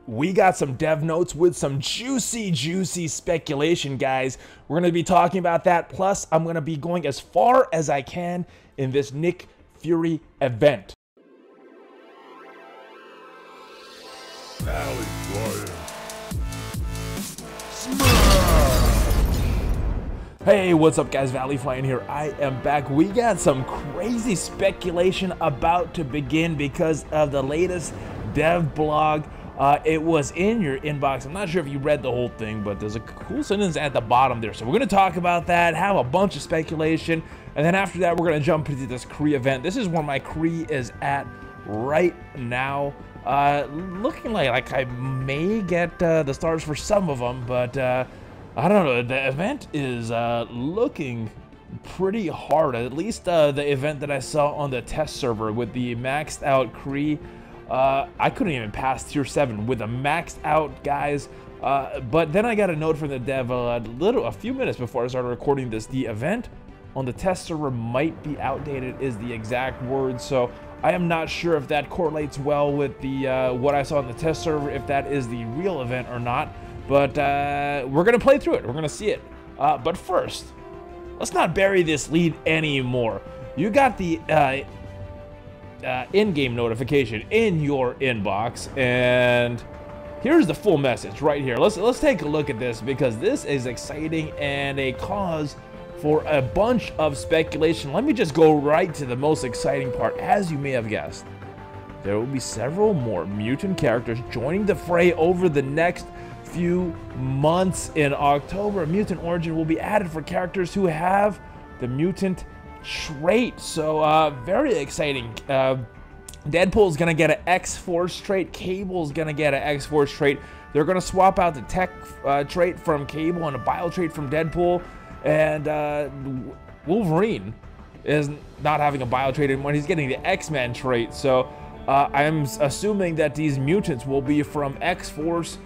we got some dev notes with some juicy speculation, guys. We're going to be talking about that. Plus, I'm going to be going as far as I can in this Nick Fury event. Valley Flyer. Hey, what's up, guys? Valley Flying here. I am back. We got some crazy speculation about to begin because of the latest dev blog. It was in your inbox. I'm not sure if you read the whole thing, but there's a cool sentence at the bottom there. So we're going to talk about that, have a bunch of speculation, and then after that, we're going to jump into this Kree event. This is where my Kree is at right now. Looking like I may get the stars for some of them, but I don't know. The event is looking pretty hard. At least the event that I saw on the test server with the maxed out Kree. I couldn't even pass tier 7 with a maxed out guys. But then I got a note from the dev a few minutes before I started recording this. The event on the test server might be outdated is the exact word. So I am not sure if that correlates well with the what I saw on the test server, if that is the real event or not. But we're going to play through it. We're going to see it. But first, let's not bury this lead anymore. You got the in-game notification in your inbox, and here's the full message right here. Let's take a look at this, because this is exciting and a cause for a bunch of speculation. Let me just go right to the most exciting part. As you may have guessed, there will be several more mutant characters joining the fray over the next few months. In October, Mutant Origin will be added for characters who have the mutant trait. So very exciting. Deadpool's gonna get an X-Force trait. Cable's gonna get an X-Force trait. They're gonna swap out the tech trait from Cable and a bio trait from Deadpool. And Wolverine is not having a bio trait anymore. He's getting the X-Men trait. So I'm assuming that these mutants will be from X-Force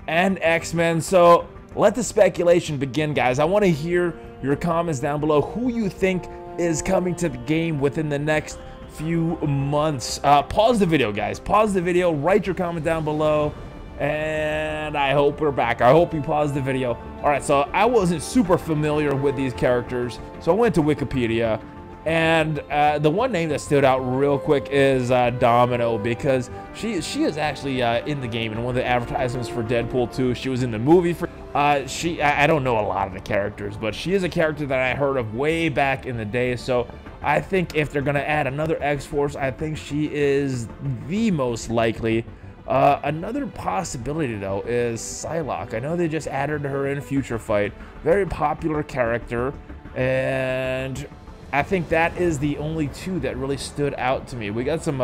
and X-Men. So let the speculation begin, guys. I want to hear your comments down below. Who you think is coming to the game within the next few months? Pause the video, guys. Pause the video. Write your comment down below. And I hope we're back. I hope you paused the video. All right, so I wasn't super familiar with these characters, so I went to Wikipedia, and the one name that stood out real quick is Domino, because she is actually in the game in one of the advertisements for Deadpool 2. She was in the movie for I don't know a lot of the characters, but she is a character that I heard of way back in the day. So I think if they're gonna add another X-Force, I think she is the most likely. Another possibility, though, is Psylocke. I know they just added her in Future Fight. Very popular character, and I think that is the only two that really stood out to me. We got some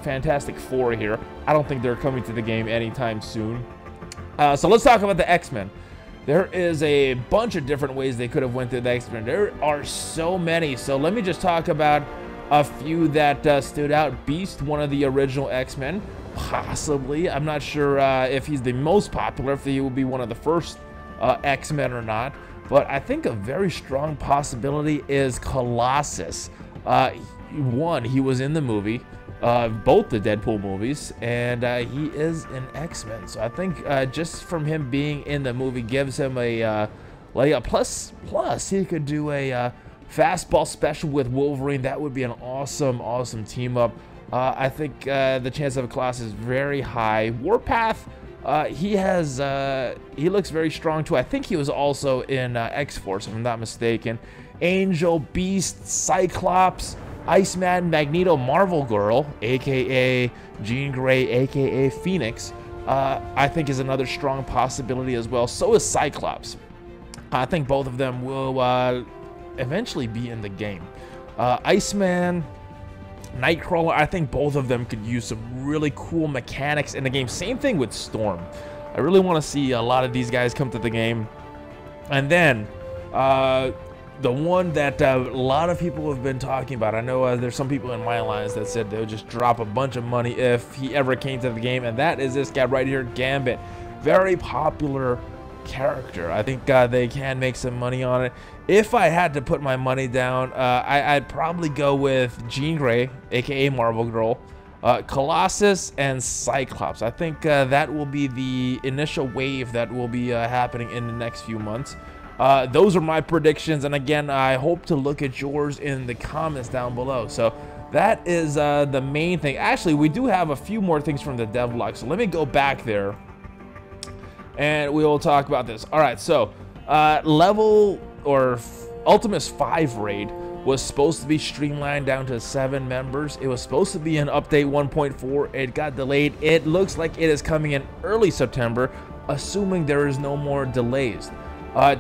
Fantastic Four here. I don't think they're coming to the game anytime soon. So let's talk about the X-Men. There is a bunch of different ways they could have went through the X-Men. There are so many. So let me just talk about a few that stood out. Beast, one of the original X-Men. Possibly. I'm not sure if he's the most popular, if he will be one of the first X-Men or not. But I think a very strong possibility is Colossus. He was in the movie, both the Deadpool movies, and he is an X-Men. So I think just from him being in the movie gives him a plus. He could do a fastball special with Wolverine. That would be an awesome team up. I think the chance of a Colossus is very high. Warpath, he looks very strong too. I think he was also in X-Force, if I'm not mistaken. Angel, Beast, Cyclops, Iceman, Magneto, Marvel Girl, aka Jean Grey, aka Phoenix, I think is another strong possibility as well. So is Cyclops. I think both of them will eventually be in the game. Iceman, Nightcrawler, I think both of them could use some really cool mechanics in the game. Same thing with Storm. I really want to see a lot of these guys come to the game. And then the one that a lot of people have been talking about, I know there's some people in my alliance that said they'll just drop a bunch of money if he ever came to the game, and that is this guy right here, Gambit. Very popular character. I think they can make some money on it. If I had to put my money down, I'd probably go with Jean Grey, aka Marvel Girl. Colossus and Cyclops. I think that will be the initial wave that will be happening in the next few months. Those are my predictions, and again, I hope to look at yours in the comments down below. So that is the main thing. Actually, we do have a few more things from the devlog, so let me go back there and we will talk about this. All right, so level or Ultimus 5 raid was supposed to be streamlined down to 7 members. It was supposed to be in update 1.4. It got delayed. It looks like it is coming in early September, assuming there is no more delays.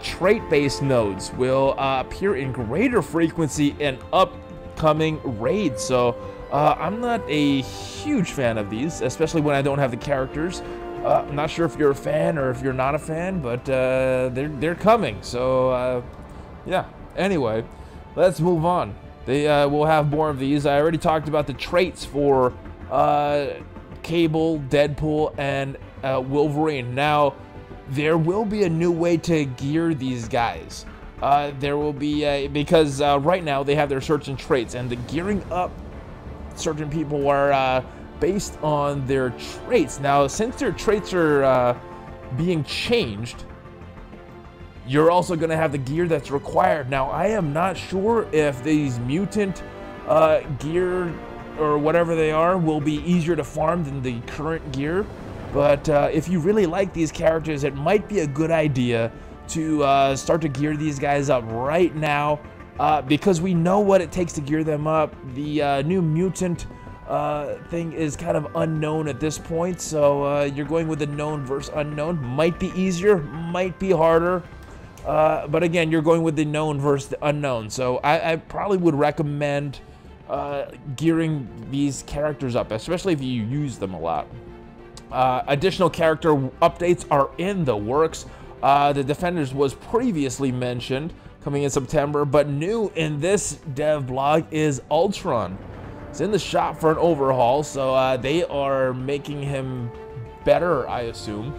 Trait-based nodes will appear in greater frequency in upcoming raids. So I'm not a huge fan of these, especially when I don't have the characters. I'm not sure if you're a fan or if you're not a fan, but they're coming. So yeah. Anyway, let's move on. We'll have more of these. I already talked about the traits for Cable, Deadpool, and Wolverine. Now, there will be a new way to gear these guys. There will be because right now they have their certain traits, and the gearing up certain people are based on their traits. Now, since their traits are being changed, you're also going to have the gear that's required. Now, I am not sure if these mutant gear or whatever they are will be easier to farm than the current gear. But if you really like these characters, it might be a good idea to start to gear these guys up right now, because we know what it takes to gear them up. The new mutant thing is kind of unknown at this point, so you're going with the known versus unknown. Might be easier, might be harder. But again, you're going with the known versus the unknown. So I probably would recommend gearing these characters up, especially if you use them a lot. Additional character updates are in the works. The Defenders was previously mentioned, coming in September, but new in this dev blog is Ultron. It's in the shop for an overhaul, so they are making him better, I assume.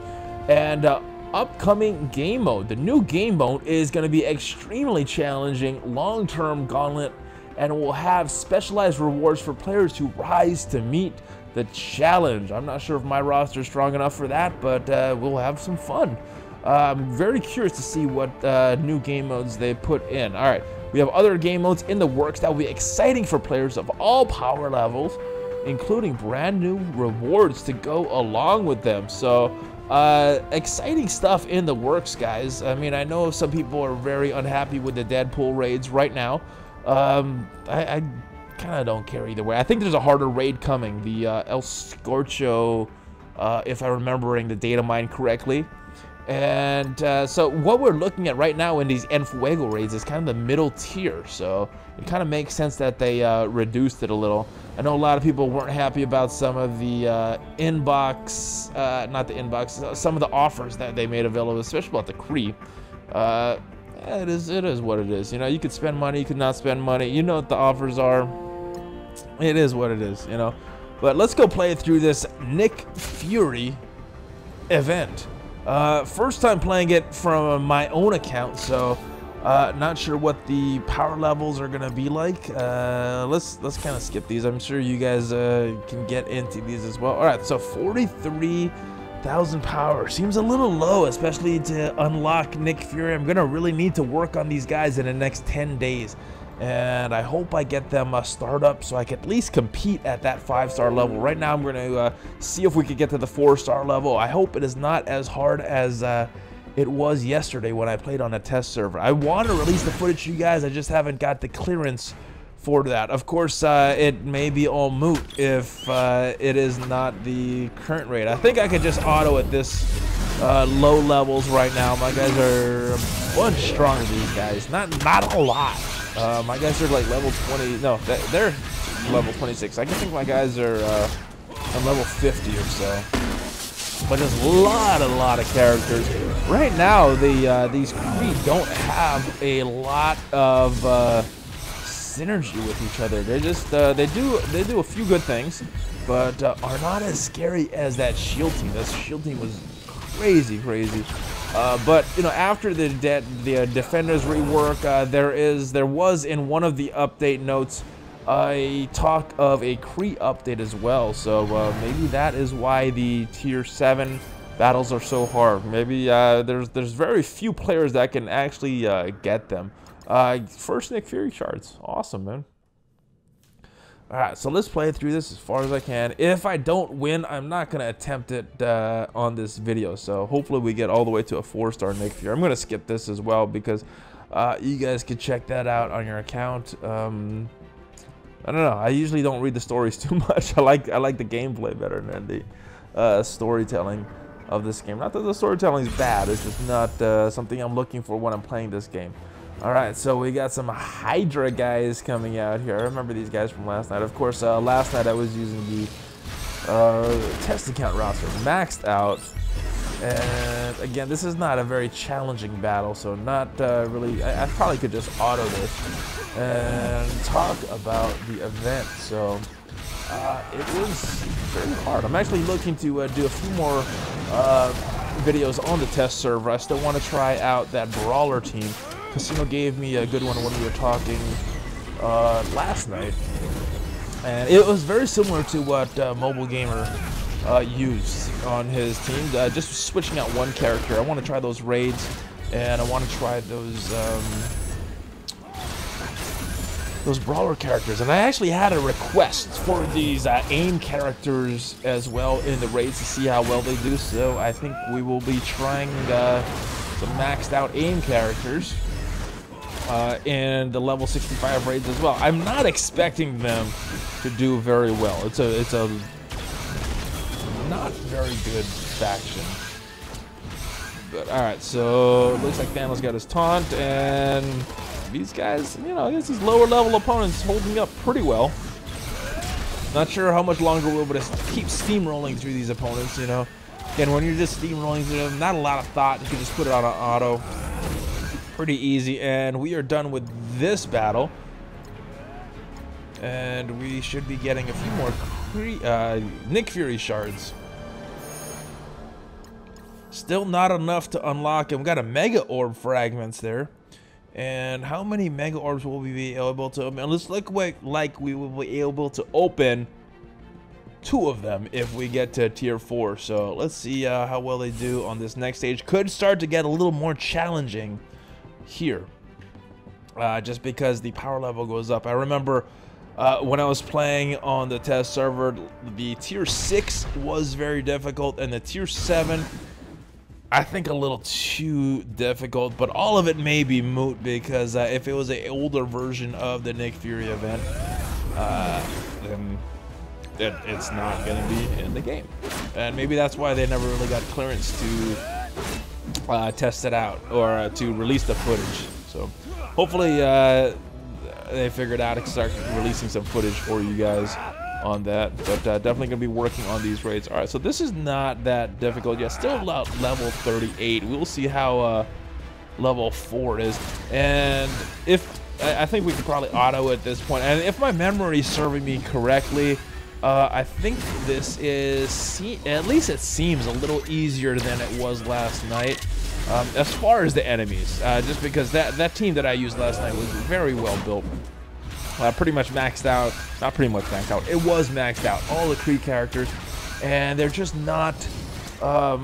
And upcoming game mode. The new game mode is going to be extremely challenging, long-term gauntlet, and will have specialized rewards for players who rise to meet the challenge. I'm not sure if my roster is strong enough for that, but we'll have some fun. I'm very curious to see what new game modes they put in. All right, we have other game modes in the works that will be exciting for players of all power levels, including brand new rewards to go along with them. So exciting stuff in the works, guys. I mean, I know some people are very unhappy with the Deadpool raids right now. I kind of don't care either way. I think there's a harder raid coming, the El Scorcho, if I'm remembering the data mine correctly. And so what we're looking at right now in these En Fuego raids is kind of the middle tier, so it kind of makes sense that they reduced it a little. I know a lot of people weren't happy about some of the inbox, not the inbox, some of the offers that they made available, especially about the Kree. It is what it is. You know, you could spend money, you could not spend money. You know what the offers are. It is what it is, you know. But let's go play through this Nick Fury event. First time playing it from my own account, so not sure what the power levels are gonna be like. Let's kind of skip these. I'm sure you guys can get into these as well. All right, so 43,000 power seems a little low, especially to unlock Nick Fury. I'm gonna really need to work on these guys in the next 10 days. And I hope I get them start up so I can at least compete at that 5-star level. Right now, I'm going to see if we can get to the 4-star level. I hope it is not as hard as it was yesterday when I played on a test server. I want to release the footage to you guys. I just haven't got the clearance for that. Of course, it may be all moot if it is not the current rate. I think I could just auto at this low levels right now. My guys are a bunch stronger than these guys. Not a lot. My guys are like level 20. No, they're level 26. I can think my guys are on level 50 or so. But there's a lot of characters. Right now, these Kree don't have a lot of synergy with each other. They just they do a few good things, but are not as scary as that Shield team. That Shield team was crazy. But you know, after the Defenders rework, there was in one of the update notes a talk of a Kree update as well. So maybe that is why the tier 7 battles are so hard. Maybe there's very few players that can actually get them. First Nick Fury shards. Awesome, man. Alright, so let's play through this as far as I can. If I don't win, I'm not going to attempt it on this video. So hopefully we get all the way to a 4-star Nick Fury. I'm going to skip this as well because you guys can check that out on your account. I don't know. I usually don't read the stories too much. I like the gameplay better than the storytelling of this game. Not that the storytelling is bad. It's just not something I'm looking for when I'm playing this game. Alright, so we got some Hydra guys coming out here. I remember these guys from last night. Of course, last night I was using the test account roster, maxed out. And again, this is not a very challenging battle, so not really. I probably could just auto this and talk about the event. So it was very hard. I'm actually looking to do a few more videos on the test server. I still want to try out that Brawler team. Casino gave me a good one when we were talking last night, and it was very similar to what Mobile Gamer used on his team, just switching out one character. I want to try those raids, and I want to try those Brawler characters. And I actually had a request for these AIM characters as well in the raids to see how well they do, so I think we will be trying some maxed out AIM characters in the level 65 raids as well. I'm not expecting them to do very well. It's a not very good faction. But alright, so looks like Thanos got his taunt, and these guys, you know, I guess these lower level opponents holding up pretty well. Not sure how much longer we'll be able to keep steamrolling through these opponents, you know. Again, when you're just steamrolling through them, not a lot of thought. You can just put it on an auto. Pretty easy, and we are done with this battle. And we should be getting a few more Nick Fury shards. Still not enough to unlock, and we got a Mega Orb fragments there. And how many Mega Orbs will we be able to open? It looks like we will be able to open 2 of them if we get to tier 4. So let's see how well they do on this next stage. Could start to get a little more challenging here, just because the power level goes up. I remember when I was playing on the test server, the tier 6 was very difficult, and the tier 7, I think, a little too difficult, but all of it may be moot because if it was an older version of the Nick Fury event, then it's not going to be in the game. And maybe that's why they never really got clearance to test it out or to release the footage. So hopefully they figured out and start releasing some footage for you guys on that. But definitely going to be working on these raids. All right, so this is not that difficult yet. Still level 38. We'll see how level 4 is. And if I think we could probably auto at this point. And if my memory is serving me correctly, I think this is, at least it seems a little easier than it was last night, as far as the enemies, just because that team that I used last night was very well built. Pretty much maxed out, not pretty much maxed out, it was maxed out, all the Kree characters, and they're just not, they're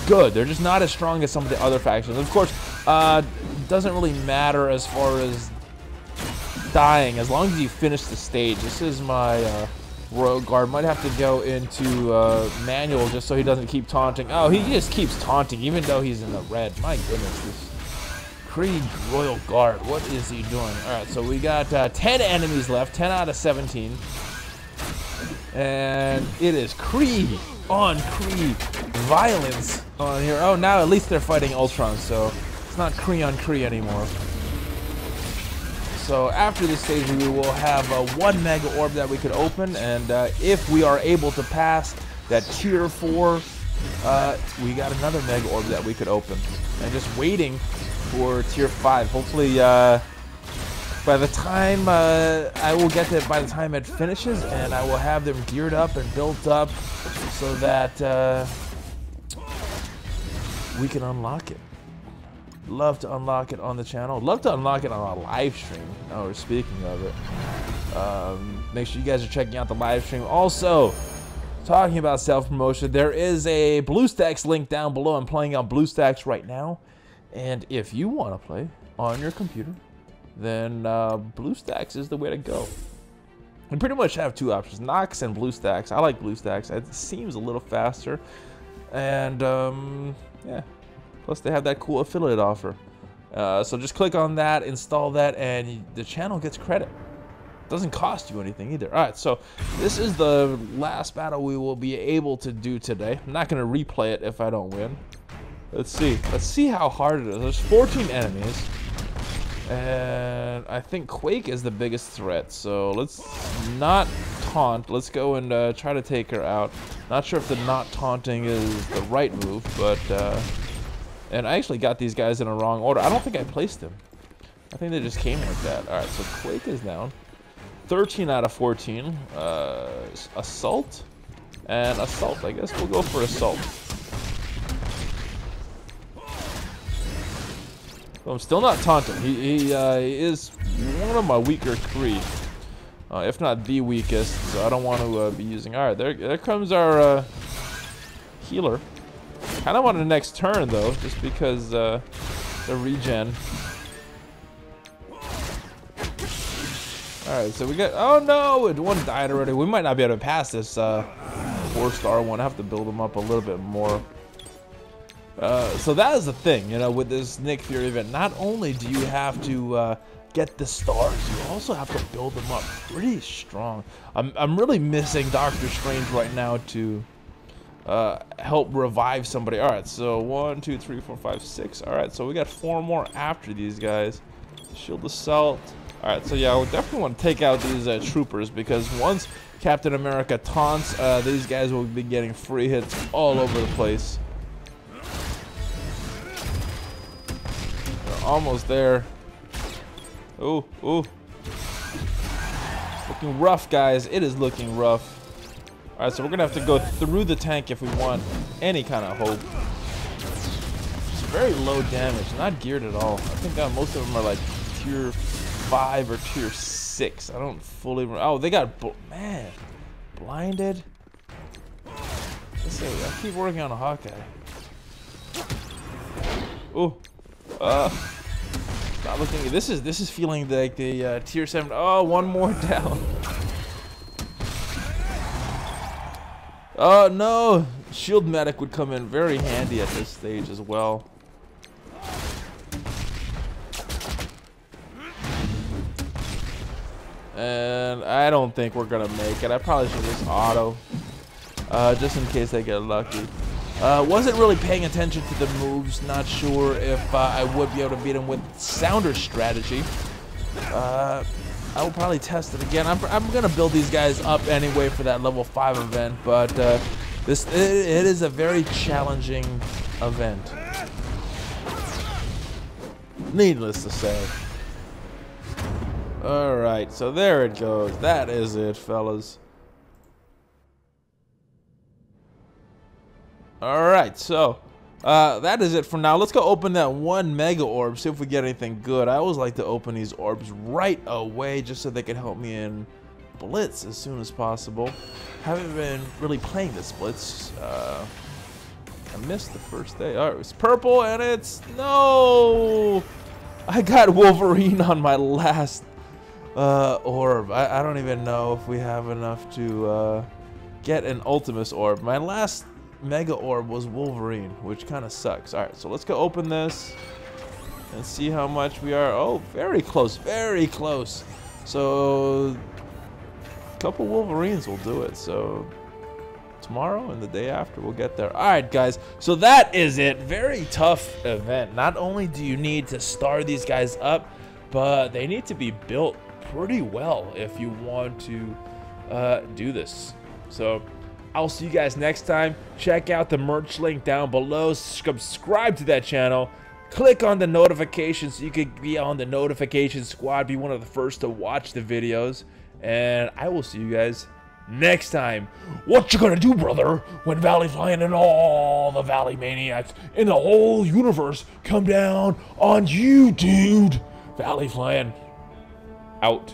good. They're just not as strong as some of the other factions. Of course, doesn't really matter as far as dying, as long as you finish the stage. This is my Royal Guard. Might have to go into manual just so he doesn't keep taunting. Oh, he just keeps taunting even though he's in the red. My goodness, this Kree Royal Guard, what is he doing? Alright, so we got 10 enemies left, 10 out of 17. And it is Kree on Kree violence on here. Oh, now at least they're fighting Ultron, so it's not Kree on Kree anymore. So after this stage, we will have one Mega Orb that we could open, and if we are able to pass that tier 4, we got another Mega Orb that we could open. And just waiting for tier 5. Hopefully, by the time I will get there, by the time it finishes, and I will have them geared up and built up so that we can unlock it. love to unlock it on the channel. Love to unlock it on a live stream. Oh, we're speaking of it. Make sure you guys are checking out the live stream. Also, talking about self-promotion, there is a BlueStacks link down below. I'm playing on BlueStacks right now. And if you want to play on your computer, then BlueStacks is the way to go. You pretty much have two options, Nox and BlueStacks. I like BlueStacks. It seems a little faster. And, yeah. Plus, they have that cool affiliate offer. So just click on that, install that, and the channel gets credit. Doesn't cost you anything either. All right, so this is the last battle we will be able to do today. I'm not going to replay it if I don't win. Let's see. Let's see how hard it is. There's 14 enemies. And I think Quake is the biggest threat. So let's not taunt. Let's go and try to take her out. Not sure if the not taunting is the right move, but... and I actually got these guys in a wrong order. I don't think I placed them. I think they just came like that. All right, so Quake is down. 13 out of 14. Assault? And Assault. I guess we'll go for Assault. I'm still not taunting. He is one of my weaker Kree, if not the weakest. So I don't want to be using. All right, there comes our healer. Kind of on the next turn though, just because the regen. All right, so we got. Oh no, one died already. We might not be able to pass this 4-star one. I have to build them up a little bit more. So that is the thing, you know, with this Nick Fury event. Not only do you have to get the stars, you also have to build them up pretty strong. I'm really missing Doctor Strange right now to help revive somebody. All right, so 1, 2, 3, 4, 5, 6. All right, so we got 4 more after these guys. Shield Assault. All right, so yeah, we definitely want to take out these troopers, because once Captain America taunts, these guys will be getting free hits all over the place. Almost there. Ooh, ooh. Looking rough, guys. It is looking rough. All right, so we're gonna have to go through the tank if we want any kind of hope. It's very low damage, not geared at all. I think most of them are like tier 5 or tier 6. I don't fully. Oh, they got man blinded. Let's see. I keep working on a Hawkeye. Ooh. Not looking. This is feeling like the tier 7. Oh, one more down. Oh no! Shield medic would come in very handy at this stage as well. And I don't think we're gonna make it. I probably should just auto, just in case they get lucky. Wasn't really paying attention to the moves. Not sure if I would be able to beat him with Sounder strategy. I will probably test it again. I'm gonna build these guys up anyway for that level 5 event, but it is a very challenging event. Needless to say. All right, so there it goes. That is it, fellas. Alright, so that is it for now. Let's go open that 1 mega orb, see if we get anything good. I always like to open these orbs right away just so they can help me in Blitz as soon as possible. Haven't been really playing this Blitz. I missed the first day. Alright, it's purple and it's... No! I got Wolverine on my last orb. I don't even know if we have enough to get an Ultimus orb. My last mega orb was Wolverine, which kind of sucks. All right, so let's go open this and see how much we are. Oh, very close, very close. So a couple Wolverines will do it. So tomorrow and the day after we'll get there. All right, guys, so that is it. Very tough event. Not only do you need to star these guys up, but they need to be built pretty well if you want to do this. So I'll see you guys next time. Check out the merch link down below. Subscribe to that channel. Click on the notifications so you can be on the notification squad. Be one of the first to watch the videos. And I will see you guys next time. What you gonna do, brother, when Valley Flying and all the Valley Maniacs in the whole universe come down on you, dude? Valley Flying out.